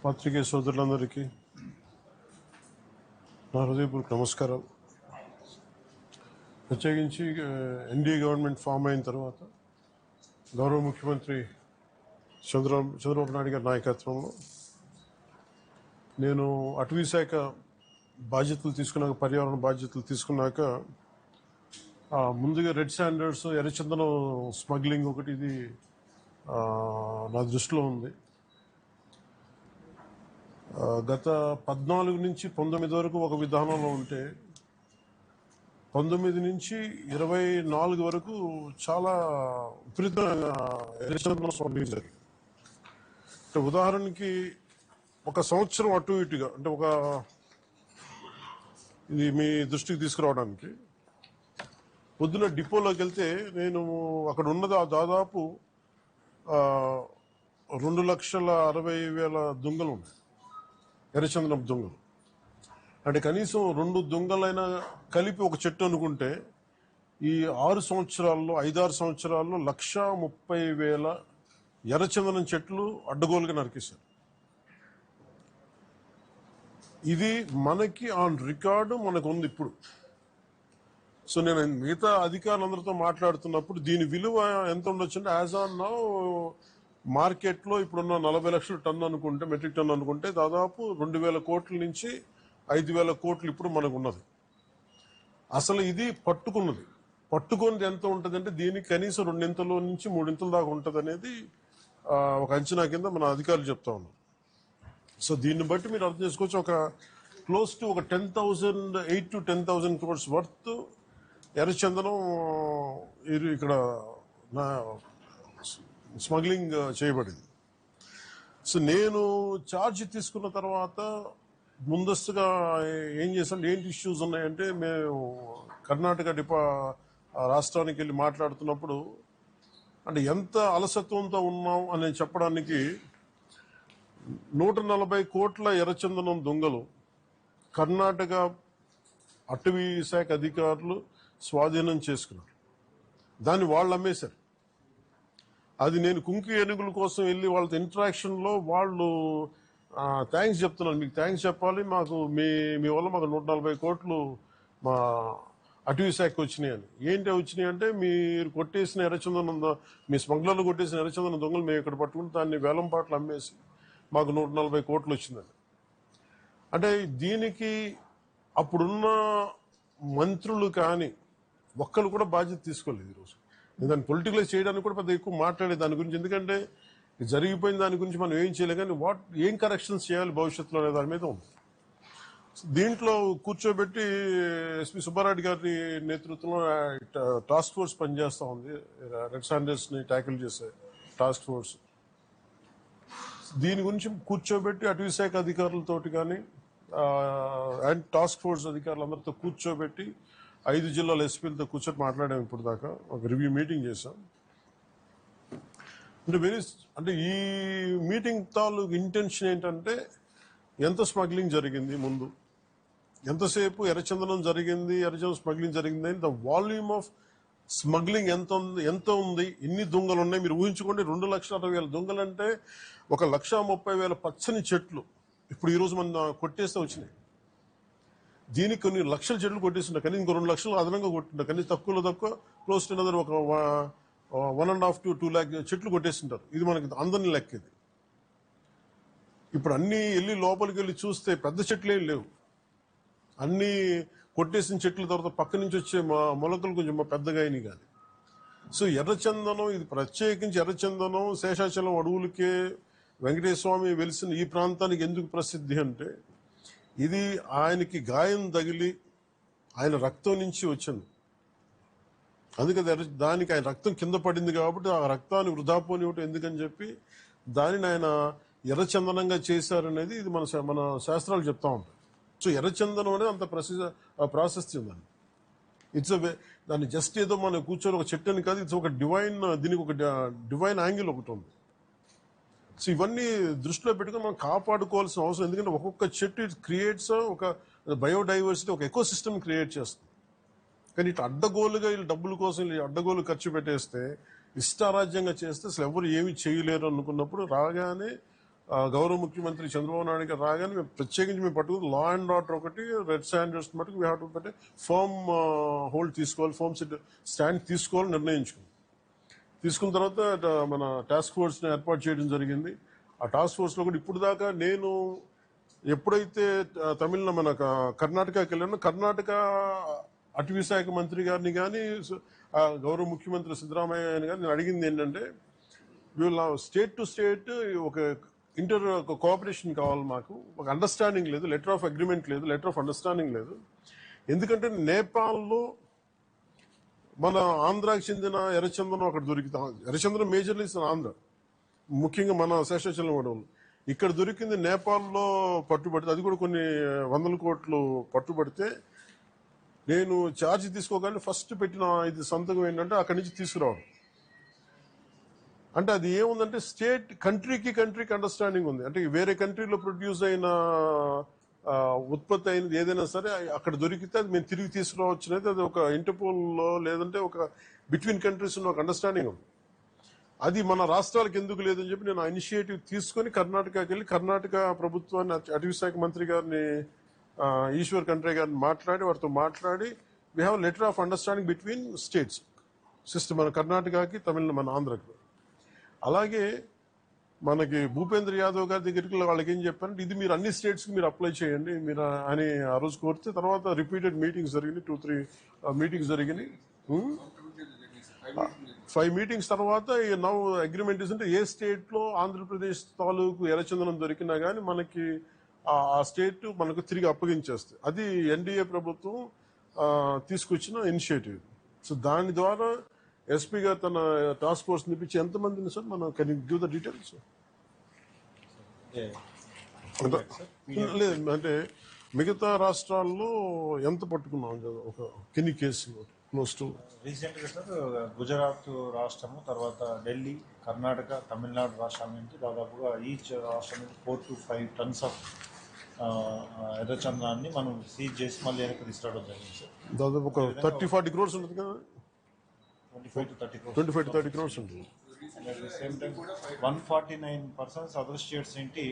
పాత్రికేయ సోదరులందరికీ నా హృదయపూర్వక నమస్కారం. ప్రత్యేకించి ఎన్డీఏ గవర్నమెంట్ ఫామ్ అయిన తర్వాత గౌరవ ముఖ్యమంత్రి చంద్రబాబు నాయుడు గారి నాయకత్వంలో నేను అటవీ శాఖ బాధ్యతలు తీసుకున్నాక, పర్యావరణ బాధ్యతలు తీసుకున్నాక ముందుగా రెడ్ శాండర్స్, ఎర్రచందనం స్మగ్లింగ్ ఒకటి ఇది నా దృష్టిలో ఉంది. గత 14 నుంచి 19 వరకు ఒక విధానంలో ఉంటే 19 నుంచి 24 వరకు చాలా విపరీతంగా ఎర్రచందనం స్మగ్లింగ్ జరిగింది. అంటే ఉదాహరణకి ఒక సంవత్సరం అటు ఇటుగా, అంటే ఇది మీ దృష్టికి తీసుకురావడానికి, పొద్దున డిపోలోకి వెళ్తే నేను అక్కడ ఉన్నది దాదాపు 2,60,60,000 దొంగలు ఉన్నాయి, ఎర్రచందనం దొంగలు. అంటే కనీసం 2 దొంగలైనా కలిపి ఒక చెట్టు అనుకుంటే ఈ 5-6 సంవత్సరాల్లో 1,30,000 ఎర్రచందనం చెట్లు అడ్డగోలుగా నరికేశారు. ఇది మనకి ఆన్ రికార్డు మనకు ఉంది ఇప్పుడు. సో నేను మిగతా అధికారులందరితో మాట్లాడుతున్నప్పుడు దీని విలువ ఎంత ఉండొచ్చు అంటే, యాజ్ ఆన్ నౌ మార్కెట్లో ఇప్పుడున్న 40 లక్షల టన్ను అనుకుంటే, మెట్రిక్ టన్ అనుకుంటే, దాదాపు 2,000 కోట్ల నుంచి 5,000 కోట్లు ఇప్పుడు మనకు ఉన్నది. అసలు ఇది పట్టుకున్నది ఎంత ఉంటుంది అంటే, దీనికి కనీసం 2 నుంచి 3 దాకా ఉంటుంది అనేది ఒక అంచనా కింద మన అధికారులు చెప్తా ఉన్నారు. సో దీన్ని బట్టి మీరు అర్థం చేసుకోవచ్చు, ఒక క్లోజ్ టు ఒక 8,000 to 10,000 crores వర్త్ ఎర్రచందనం ఇక్కడ స్మగ్లింగ్ చేయబడింది. సో నేను ఛార్జ్ తీసుకున్న తర్వాత ముందస్తుగా ఏం చేశాను, ఏంటి ఇష్యూస్ ఉన్నాయంటే, మేము కర్ణాటక రాష్ట్రానికి వెళ్ళి మాట్లాడుతున్నప్పుడు, అంటే ఎంత అలసత్వంతో ఉన్నాం అని చెప్పడానికి 140 కోట్ల ఎర్రచందనం దొంగలు కర్ణాటక అటవీ శాఖ అధికారులు స్వాధీనం చేసుకున్నారు. దాన్ని వాళ్ళు అమ్మేశారు. అది నేను కుంకి ఏనుగుల కోసం వెళ్ళి వాళ్ళతో ఇంటరాక్షన్లో వాళ్ళు థ్యాంక్స్ చెప్తున్నాను, మీకు థ్యాంక్స్ చెప్పాలి, మీ వల్ల మాకు 140 కోట్లు మా అటవీ శాఖకు వచ్చినాయని. ఏంటి వచ్చినాయి అంటే, మీరు కొట్టేసిన ఎర్రచందనం, మీ స్మగ్లర్లు కొట్టేసిన ఎర్రచందనం దొంగలు మేము ఇక్కడ పట్టుకుని దాన్ని వేలం పాటలు అమ్మేసి మాకు 140 కోట్లు వచ్చిందని. అంటే దీనికి అప్పుడున్న మంత్రులు కానీ ఒక్కరు కూడా బాధ్యత తీసుకోలేదు. ఈరోజు దాన్ని పొలిటికలైజ్ చేయడానికి కూడా పెద్ద ఎక్కువ మాట్లాడే దాని గురించి, ఎందుకంటే జరిగిపోయిన దాని గురించి మనం ఏం చేయలేం, కానీ ఏం కరెక్షన్స్ చేయాలి భవిష్యత్తులో అనే దాని మీద ఉంది. దీంట్లో కూర్చోబెట్టి ఎస్పీ సుబ్బారెడ్డి గారి నేతృత్వంలో టాస్క్ ఫోర్స్ పనిచేస్తూ ఉంది, రెడ్ శాండర్స్ ని ట్యాకిల్ చేసే టాస్క్ ఫోర్స్. దీని గురించి కూర్చోబెట్టి అటవీ శాఖ అధికారులతోటి కానీ అండ్ టాస్క్ ఫోర్స్ అధికారులందరితో కూర్చోబెట్టి 5 జిల్లాల ఎస్పీలతో కూర్చొని మాట్లాడాము. ఇప్పుడు దాకా ఒక రివ్యూ మీటింగ్ చేశాం. అంటే ఈ మీటింగ్ తాలూకు ఇంటెన్షన్ ఏంటంటే, ఎంత స్మగ్లింగ్ జరిగింది, ముందు ఎంతసేపు ఎర్రచందనం జరిగింది, ఎర్రచందనం స్మగ్లింగ్ జరిగింది, ద వాల్యూమ్ ఆఫ్ స్మగ్లింగ్ ఎంత ఉంది, ఎన్ని దొంగలు ఉన్నాయి. మీరు ఊహించుకోండి, 2,60,000 దొంగలు అంటే 1,30,000 పచ్చని చెట్లు ఇప్పుడు ఈరోజు మన కొట్టేస్తే వచ్చినాయి. దీనికి కొన్ని లక్షల చెట్లు కొట్టేస్తుంటారు, కానీ ఇంకో 2 లక్షలు అదనంగా కొట్టింటారు, కానీ తక్కువ క్లోజ్ టు అనదర్ ఒక 1.5 to 2 lakh చెట్లు కొట్టేస్తుంటారు. ఇది మనకి అందరిని లెక్క. ఇది ఇప్పుడు అన్ని వెళ్ళి లోపలికి వెళ్ళి చూస్తే పెద్ద చెట్లు ఏం లేవు, అన్ని కొట్టేసిన చెట్ల తర్వాత పక్క నుంచి వచ్చే మొలకలు కొంచెం పెద్దగా అయినాయి. కానీ సో ఎర్రచందనం, ఇది ప్రత్యేకించి ఎర్రచందనం శేషాచలం అడవులకే వెంకటేశ్వర స్వామి వెలిసిన ఈ ప్రాంతానికి ఎందుకు ప్రసిద్ధి అంటే, ఇది ఆయనకి గాయం తగిలి ఆయన రక్తం నుంచి వచ్చింది. అందుకని దానికి ఆయన రక్తం కింద పడింది కాబట్టి ఆ రక్తాన్ని వృధా పోనివ్వటం ఎందుకని చెప్పి దానిని ఆయన ఎర్రచందనంగా చేశారనేది ఇది మన శాస్త్రాలు చెప్తా ఉంటాయి. సో ఎర్రచందనం అనేది అంత ప్రాశస్త్యం దాన్ని. దాన్ని జస్ట్ ఏదో మనం కూర్చొని ఒక చెట్టు అని కాదు, ఇట్స్ ఒక డివైన్, దీనికి ఒక డివైన్ యాంగిల్ ఒకటి ఉంది. సో ఇవన్నీ దృష్టిలో పెట్టుకుని మనం కాపాడుకోవాల్సిన అవసరం, ఎందుకంటే ఒక్కొక్క చెట్టు ఇట్ క్రియేట్స్ ఒక బయోడైవర్సిటీ, ఒక ఎకో సిస్టమ్ క్రియేట్ చేస్తుంది. కానీ ఇట్లా అడ్డగోలుగా వీళ్ళు డబ్బుల కోసం అడ్డగోలు ఖర్చు పెట్టేస్తే, ఇష్టారాజ్యంగా చేస్తే అసలు ఎవరు ఏమి చేయలేరు అనుకున్నప్పుడు రాగానే గౌరవ ముఖ్యమంత్రి చంద్రబాబు నాయుడు గారు రాగానే మేము ప్రత్యేకించి మేము పట్టుకుని లా అండ్ ఆర్డర్ ఒకటి రెడ్ శాండర్స్ మటుకు వీ హ్యావ్ టు పెట్టి ఫర్మ్ హోల్డ్ తీసుకోవాలి, ఫర్మ్ స్టాండ్ తీసుకోవాలని నిర్ణయించుకుంది. తీసుకున్న తర్వాత మన టాస్క్ ఫోర్స్ని ఏర్పాటు చేయడం జరిగింది. ఆ టాస్క్ ఫోర్స్లో కూడా ఇప్పుడు దాకా నేను ఎప్పుడైతే తమిళ మన కర్ణాటకకి వెళ్ళానో కర్ణాటక అటవీ శాఖ మంత్రి గారిని కానీ గౌరవ ముఖ్యమంత్రి సిద్ధరామయ్య గారిని నేను అడిగింది ఏంటంటే వీళ్ళ స్టేట్ టు స్టేట్ ఒక కోఆపరేషన్ కావాలి, మాకు ఒక అండర్స్టాండింగ్ లేదు, లెటర్ ఆఫ్ అగ్రిమెంట్ లేదు, లెటర్ ఆఫ్ అండర్స్టాండింగ్ లేదు. ఎందుకంటే నేపాల్లో మన ఆంధ్రాకి చెందిన ఎర్రచందనం అక్కడ దొరికితే ఎర్రచందనం మేజర్లీ ఆంధ్ర, ముఖ్యంగా మన శేషాచలం అడవులు ఇక్కడ దొరికింది. నేపాల్లో పట్టుబడితే అది కూడా కొన్ని వందల కోట్లు పట్టుబడితే నేను ఛార్జ్ తీసుకోగానే ఫస్ట్ పెట్టిన ఇది సంతకం ఏంటంటే అక్కడి నుంచి తీసుకురావడం. అంటే అది ఏముందంటే స్టేట్ కంట్రీకి అండర్స్టాండింగ్ ఉంది. అంటే వేరే కంట్రీలో ప్రొడ్యూస్ అయిన ఉత్పత్తి అయినది ఏదైనా సరే అక్కడ దొరికితే అది మేము తిరిగి తీసుకురావచ్చు అనేది అది ఒక ఇంటర్పోల్లో లేదంటే ఒక బిట్వీన్ కంట్రీస్ ఉన్న ఒక అండర్స్టాండింగ్ ఉంది. అది మన రాష్ట్రాలకు ఎందుకు లేదని చెప్పి నేను ఆ ఇనిషియేటివ్ తీసుకొని కర్ణాటకకి వెళ్ళి కర్ణాటక ప్రభుత్వాన్ని అటవీ శాఖ మంత్రి గారిని ఈశ్వర్ ఖండ్రే గారిని వారితో మాట్లాడి we have letter of understanding between states system, మన కర్ణాటకకి మన ఆంధ్రకి. అలాగే మనకి భూపేంద్ర యాదవ్ గారి దగ్గరికి వాళ్ళకి ఏం చెప్పారంటే ఇది మీరు అన్ని స్టేట్స్కి మీరు అప్లై చేయండి మీరు అని ఆ రోజు కోరితే తర్వాత రిపీటెడ్ మీటింగ్స్ జరిగినాయి, 2-3 మీటింగ్స్ జరిగినాయి. 5 మీటింగ్స్ తర్వాత నౌ అగ్రిమెంట్ అంటే ఏ స్టేట్ లో ఆంధ్రప్రదేశ్ తాలూకు ఎర్రచందనం దొరికినా కానీ మనకి ఆ స్టేట్ మనకు తిరిగి అప్పగించేస్తుంది. అది ఎన్డీఏ ప్రభుత్వం తీసుకొచ్చిన ఇనిషియేటివ్. సో దాని ద్వారా ఎస్పీ గారు తన టాస్క్ ఫోర్స్ నిపించి ఎంతమందిని సార్ మనం can you give the details? లేదు అంటే మిగతా రాష్ట్రాల్లో ఎంత పట్టుకున్నాం కదా ఒక కిన్ని కేసులు క్లోజ్ టు రీసెంట్ గా సార్ గుజరాత్ రాష్ట్రము, తర్వాత ఢిల్లీ, కర్ణాటక, తమిళనాడు రాష్ట్రాల నుంచి దాదాపుగా ఈచ్ రాష్ట్రం నుంచి 4 to 5 tons ఆఫ్ ఎర్రచందనాన్ని మనం సీజ్ చేసి మళ్ళీ వెనక్కి తీసుకురావడం జరిగింది సార్. దాదాపు ఒక 30-40 crores ఉంటుంది కదా, 25 to 30 crores ఉంటుంది. At the same time 149 persons other states ఏంటి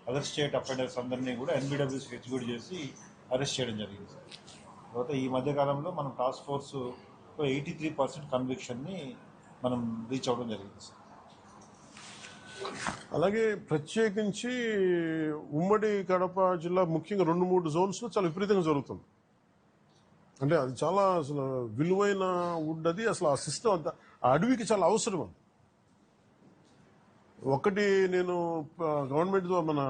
అదర్ స్టేట్ అఫెండర్స్ అందరినీ కూడా ఎన్బిడబ్ల్యూస్ ఎగ్జిక్యూట్ చేసి అరెస్ట్ చేయడం జరిగింది సార్. తర్వాత ఈ మధ్యకాలంలో మనం టాస్క్ ఫోర్స్ 83% కన్విక్షన్ని మనం రీచ్ అవ్వడం జరిగింది సార్. అలాగే ప్రత్యేకించి ఉమ్మడి కడప జిల్లా ముఖ్యంగా 2-3 జోన్స్లో చాలా విపరీతంగా జరుగుతుంది. అంటే అది చాలా అసలు విలువైన వుడ్, అది అసలు ఆ సిస్టమ్ అంతా ఆ అడవికి చాలా అవసరం. అది ఒకటి నేను గవర్నమెంట్ మన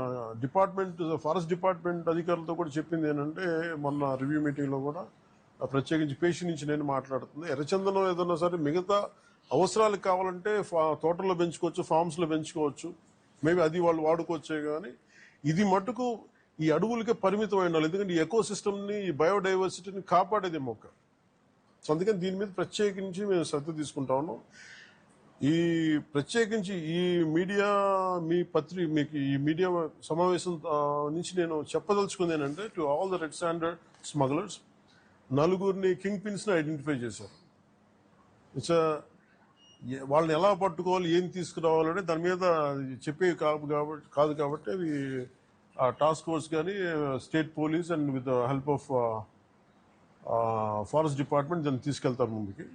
డిపార్ట్మెంట్ ఫారెస్ట్ డిపార్ట్మెంట్ అధికారులతో కూడా చెప్పింది ఏంటంటే మొన్న రివ్యూ మీటింగ్లో కూడా ప్రత్యేకించి పేషి నుంచి నేను మాట్లాడుతుంది, ఎర్రచందనం ఏదన్నా సరే మిగతా అవసరాలకు కావాలంటే తోటల్లో పెంచుకోవచ్చు, ఫార్మ్స్లో పెంచుకోవచ్చు, మేబీ అది వాళ్ళు వాడుకోవచ్చే. కానీ ఇది మటుకు ఈ అడవులకే పరిమితం అయినాలి, ఎందుకంటే ఈ ఎకో సిస్టమ్ని ఈ బయోడైవర్సిటీని కాపాడేది మొక్క. సో అందుకని దీని మీద ప్రత్యేకించి మేము శ్రద్ధ తీసుకుంటా ఉన్నాం. ఈ ప్రత్యేకించి ఈ మీడియా మీకు ఈ మీడియా సమావేశం నుంచి నేను చెప్పదలుచుకుంది ఏంటంటే to all the red sander smugglers, 4 king పిన్స్ని ఐడెంటిఫై చేశారు. ఇట్స్ వాళ్ళని ఎలా పట్టుకోవాలి, ఏం తీసుకురావాలంటే దాని మీద చెప్పే కాదు కాబట్టి అవి టాస్క్ ఫోర్స్ కానీ state police and with help of forest department దాన్ని తీసుకెళ్తారు ముందుకి.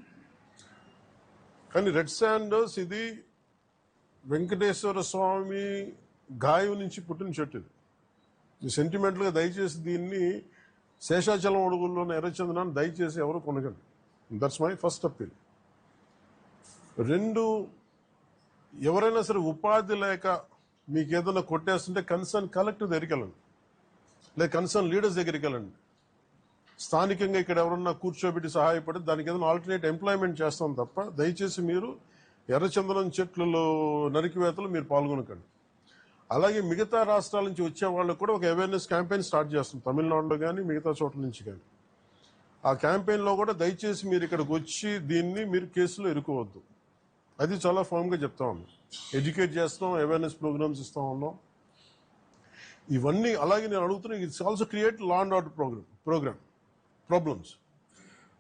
కానీ రెడ్ శాండర్స్ ఇది వెంకటేశ్వర స్వామి గాయం నుంచి పుట్టిన చెట్టు. ఇది సెంటిమెంటల్గా దయచేసి దీన్ని శేషాచలం అడుగుల్లోని ఎర్రచందనాన్ని దయచేసి ఎవరు కొనగండి. That's my first appeal. 2, ఎవరైనా సరే ఉపాధి లేక మీకు ఏదైనా కొట్టేస్తుంటే కన్సర్న్ కలెక్టర్ దగ్గరికి వెళ్ళండి, లేదా కన్సర్న్ లీడర్స్ దగ్గరికి వెళ్ళండి. స్థానికంగా ఇక్కడ ఎవరన్నా కూర్చోబెట్టి సహాయపడి దానికి ఏదైనా ఆల్టర్నేట్ ఎంప్లాయ్మెంట్ చేస్తాం తప్ప దయచేసి మీరు ఎర్రచందనం చెట్లలో నరికివేతలు మీరు పాల్గొనకండి. అలాగే మిగతా రాష్ట్రాల నుంచి వచ్చే వాళ్ళకు కూడా ఒక అవేర్నెస్ క్యాంపెయిన్ స్టార్ట్ చేస్తాం, తమిళనాడులో కానీ మిగతా చోట్ల నుంచి కానీ. ఆ క్యాంపెయిన్లో కూడా దయచేసి మీరు ఇక్కడికి వచ్చి దీన్ని మీరు కేసులో ఇరుకోవద్దు, అది చాలా ఫర్మ్గా చెప్తా ఉన్నాం. ఎడ్యుకేట్ చేస్తాం, అవేర్నెస్ ప్రోగ్రామ్స్ ఇస్తా ఉన్నాం. ఇవన్నీ అలాగే నేను అడుగుతున్నా, it's also create law and order program problems.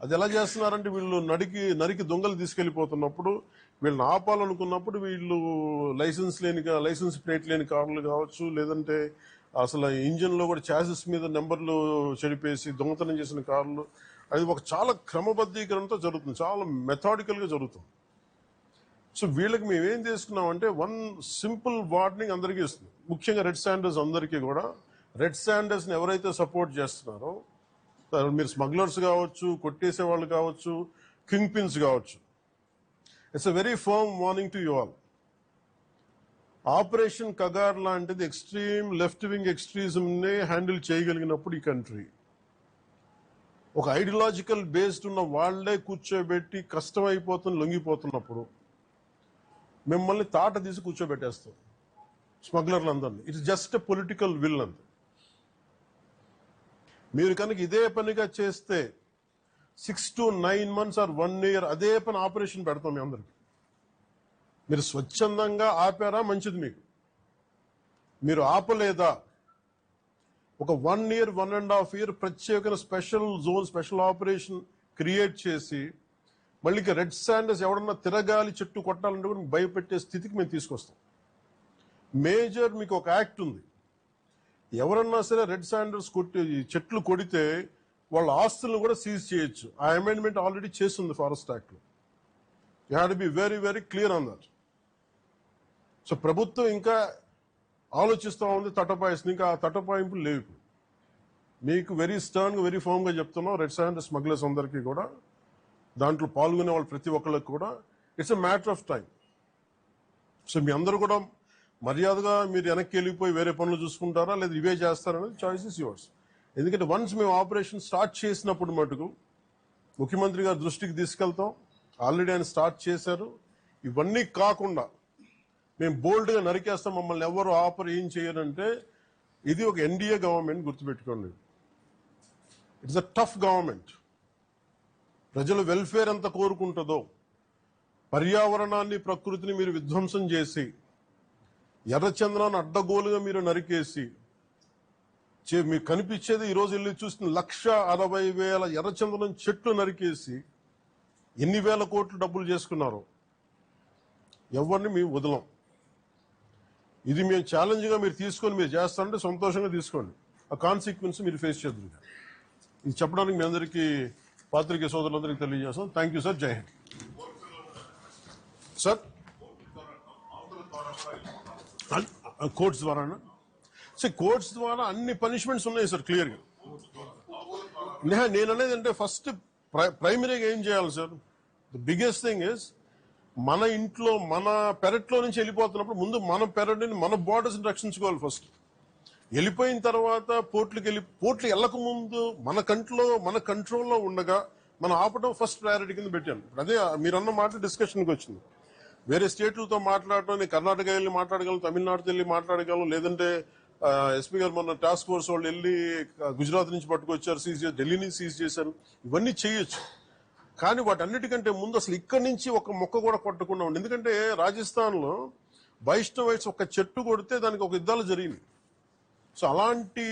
అది ఎలా చేస్తున్నారంటే వీళ్ళు నరికి దొంగలు తీసుకెళ్లిపోతున్నప్పుడు వీళ్ళని ఆపాలనుకున్నప్పుడు వీళ్ళు లైసెన్స్ ప్లేట్ లేని కార్లు కావచ్చు, లేదంటే అసలు ఇంజిన్లో కూడా చాసిస్ మీద నెంబర్లు చెడిపేసి దొంగతనం చేసిన కార్లు, అది ఒక చాలా క్రమబద్ధీకరణతో జరుగుతుంది, చాలా మెథాడికల్గా జరుగుతుంది. సో వీళ్ళకి మేమేం చేసుకున్నామంటే వన్ సింపుల్ వార్నింగ్ అందరికీ ఇస్తుంది, ముఖ్యంగా రెడ్ శాండర్స్ అందరికీ కూడా. రెడ్ శాండర్స్ని ఎవరైతే సపోర్ట్ చేస్తున్నారో, మీరు స్మగ్లర్స్ కావచ్చు, కొట్టేసే వాళ్ళు కావచ్చు, కింగ్ పిన్స్ కావచ్చు, it's a very firm warning to you all. Operation Kagar లాంటిది ఎక్స్ట్రీమ్ లెఫ్ట్ వింగ్ ఎక్స్ట్రీజంనే హ్యాండిల్ చేయగలిగినప్పుడు ఈ కంట్రీ, ఒక ఐడియాలజికల్ బేస్డ్ ఉన్న వాళ్లే కూర్చోబెట్టి కష్టమైపోతుంది లొంగిపోతున్నప్పుడు మిమ్మల్ని తాట తీసి కూర్చోబెట్టేస్తాం స్మగ్లర్లందరినీ. It's just a political will అంతే. మీరు కనుక ఇదే పనిగా చేస్తే 6 to 9 months ఆర్ 1 year అదే పని ఆపరేషన్ పెడతాం మీ అందరికి. మీరు స్వచ్ఛందంగా ఆపారా మంచిది, మీకు మీరు ఆపలేదా ఒక 1 year 1.5 year ప్రత్యేకమైన special zone, special operation create చేసి మళ్ళీ రెడ్ శాండర్స్ ఎవడన్నా తిరగాలి చెట్టు కొట్టాలంటే కూడా భయపెట్టే స్థితికి మేము తీసుకొస్తాం. మేజర్ మీకు ఒక యాక్ట్ ఉంది, ఎవరన్నా సరే రెడ్ శాండర్స్ చెట్లు కొడితే వాళ్ళ ఆస్తులను కూడా సీజ్ చేయొచ్చు. ఆ అమెండ్మెంట్ ఆల్రెడీ చేస్తుంది ఫారెస్ట్ యాక్ట్ లో. You have to be very very clear on that. So ప్రభుత్వం ఇంకా ఆలోచిస్తూ ఉంది తటపాయిస్తుంది, ఇంకా ఆ తటపాయింపులు లేవు. మీకు వెరీ స్టర్న్గా వెరీ ఫర్మ్గా చెప్తున్నాం, రెడ్ శాండర్స్ స్మగ్లర్స్ అందరికీ కూడా, దాంట్లో పాల్గొనే వాళ్ళు ప్రతి ఒక్కళ్ళకి కూడా it's a matter of time. So మీ అందరూ కూడా మర్యాదగా మీరు వెనక్కి వెళ్ళిపోయి వేరే పనులు చూసుకుంటారా లేదా ఇవే చేస్తారనేది చాయిస్ ఇస్ యువర్స్. ఎందుకంటే వన్స్ మేము ఆపరేషన్ స్టార్ట్ చేసినప్పుడు మటుకు ముఖ్యమంత్రి గారి దృష్టికి తీసుకెళ్తాం, ఆల్రెడీ ఆయన స్టార్ట్ చేశారు. ఇవన్నీ కాకుండా మేము బోల్డ్గా నరికేస్తాం, మమ్మల్ని ఎవరు ఆపర్ ఏం చేయరంటే ఇది ఒక ఎన్డీఏ గవర్నమెంట్, గుర్తుపెట్టుకోండి. It's a tough government. ప్రజల వెల్ఫేర్ ఎంత కోరుకుంటుందో, పర్యావరణాన్ని ప్రకృతిని మీరు విధ్వంసం చేసి ఎర్రచందనాన్ని అడ్డగోలుగా మీరు నరికేసి మీకు కనిపించేది ఈరోజు వెళ్ళి చూస్తున్న 1,60,000 ఎర్రచందనం చెట్లు నరికేసి ఎన్ని వేల కోట్లు డబ్బులు చేసుకున్నారో ఎవరిని మేము వదలం. ఇది మేము ఛాలెంజ్గా మీరు తీసుకొని మీరు చేస్తారంటే సంతోషంగా తీసుకోండి, ఆ కాన్సిక్వెన్స్ మీరు ఫేస్ చేద్దరు. ఇది చెప్పడానికి మీ అందరికీ పాత్రికేయ సోదరులందరికీ తెలియజేస్తాం. Thank you sir. జై హింద్. సార్ కోర్ట్స్ ద్వారానా? సార్ కోర్ట్స్ ద్వారా అన్ని పనిష్మెంట్స్ ఉన్నాయి సార్ క్లియర్గా. నేను అనేది అంటే ఫస్ట్ ప్రైమరీగా ఏం చేయాలి sir, the biggest thing is మన ఇంట్లో మన పెరట్లో నుంచి వెళ్ళిపోతున్నప్పుడు ముందు మన పెరట్ని మన బార్డర్స్ని రక్షించుకోవాలి ఫస్ట్. వెళ్ళిపోయిన తర్వాత పోర్ట్లు వెళ్ళక ముందు మన కంట్రోల్లో ఉండగా మనం ఆపడం ఫస్ట్ ప్రయారిటీ కింద పెట్టాను. అదే మీరన్న మాట డిస్కషన్కి వచ్చింది. వేరే స్టేట్లతో మాట్లాడటం, నేను కర్ణాటక వెళ్ళి మాట్లాడగలను, తమిళనాడుతో వెళ్ళి మాట్లాడగలను, లేదంటే ఎస్పీ గారు మొన్న టాస్క్ ఫోర్స్ వాళ్ళు వెళ్ళి గుజరాత్ నుంచి పట్టుకొచ్చారు, సీజ్ చేసి ఢిల్లీ నుంచి సీజ్ చేశారు. ఇవన్నీ చేయొచ్చు, కానీ వాటన్నిటికంటే ముందు అసలు ఇక్కడి నుంచి ఒక మొక్క కూడా కొట్టకుండా ఉండి. ఎందుకంటే రాజస్థాన్లో వైష్ణవైట్స్ ఒక చెట్టు కొడితే దానికి ఒక యుద్ధాలు జరిగింది. సో అలాంటి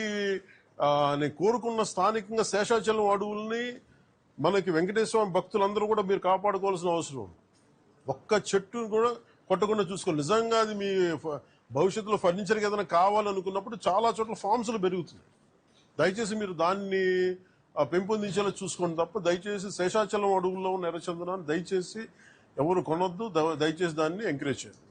నేను కోరుకున్న స్థానికంగా శేషాచలం అడవుల్ని మనకి వెంకటేశ్వర భక్తులందరూ కూడా మీరు కాపాడుకోవాల్సిన అవసరం ఉంది. ఒక్క చెట్టు కూడా కొట్టకుండా చూసుకోవాలి. నిజంగా అది మీ భవిష్యత్తులో ఫర్నిచర్కి ఏదైనా కావాలనుకున్నప్పుడు చాలా చోట్ల ఫార్మ్స్లు పెరుగుతున్నాయి. దయచేసి మీరు దాన్ని పెంపొందించేలా చూసుకోండి తప్ప దయచేసి శేషాచలం అడవుల్లో ఉన్న ఎర్రచందనాన్ని దయచేసి ఎవరు కొనొద్దు, దయచేసి దాన్ని ఎంకరేజ్ చేయండి.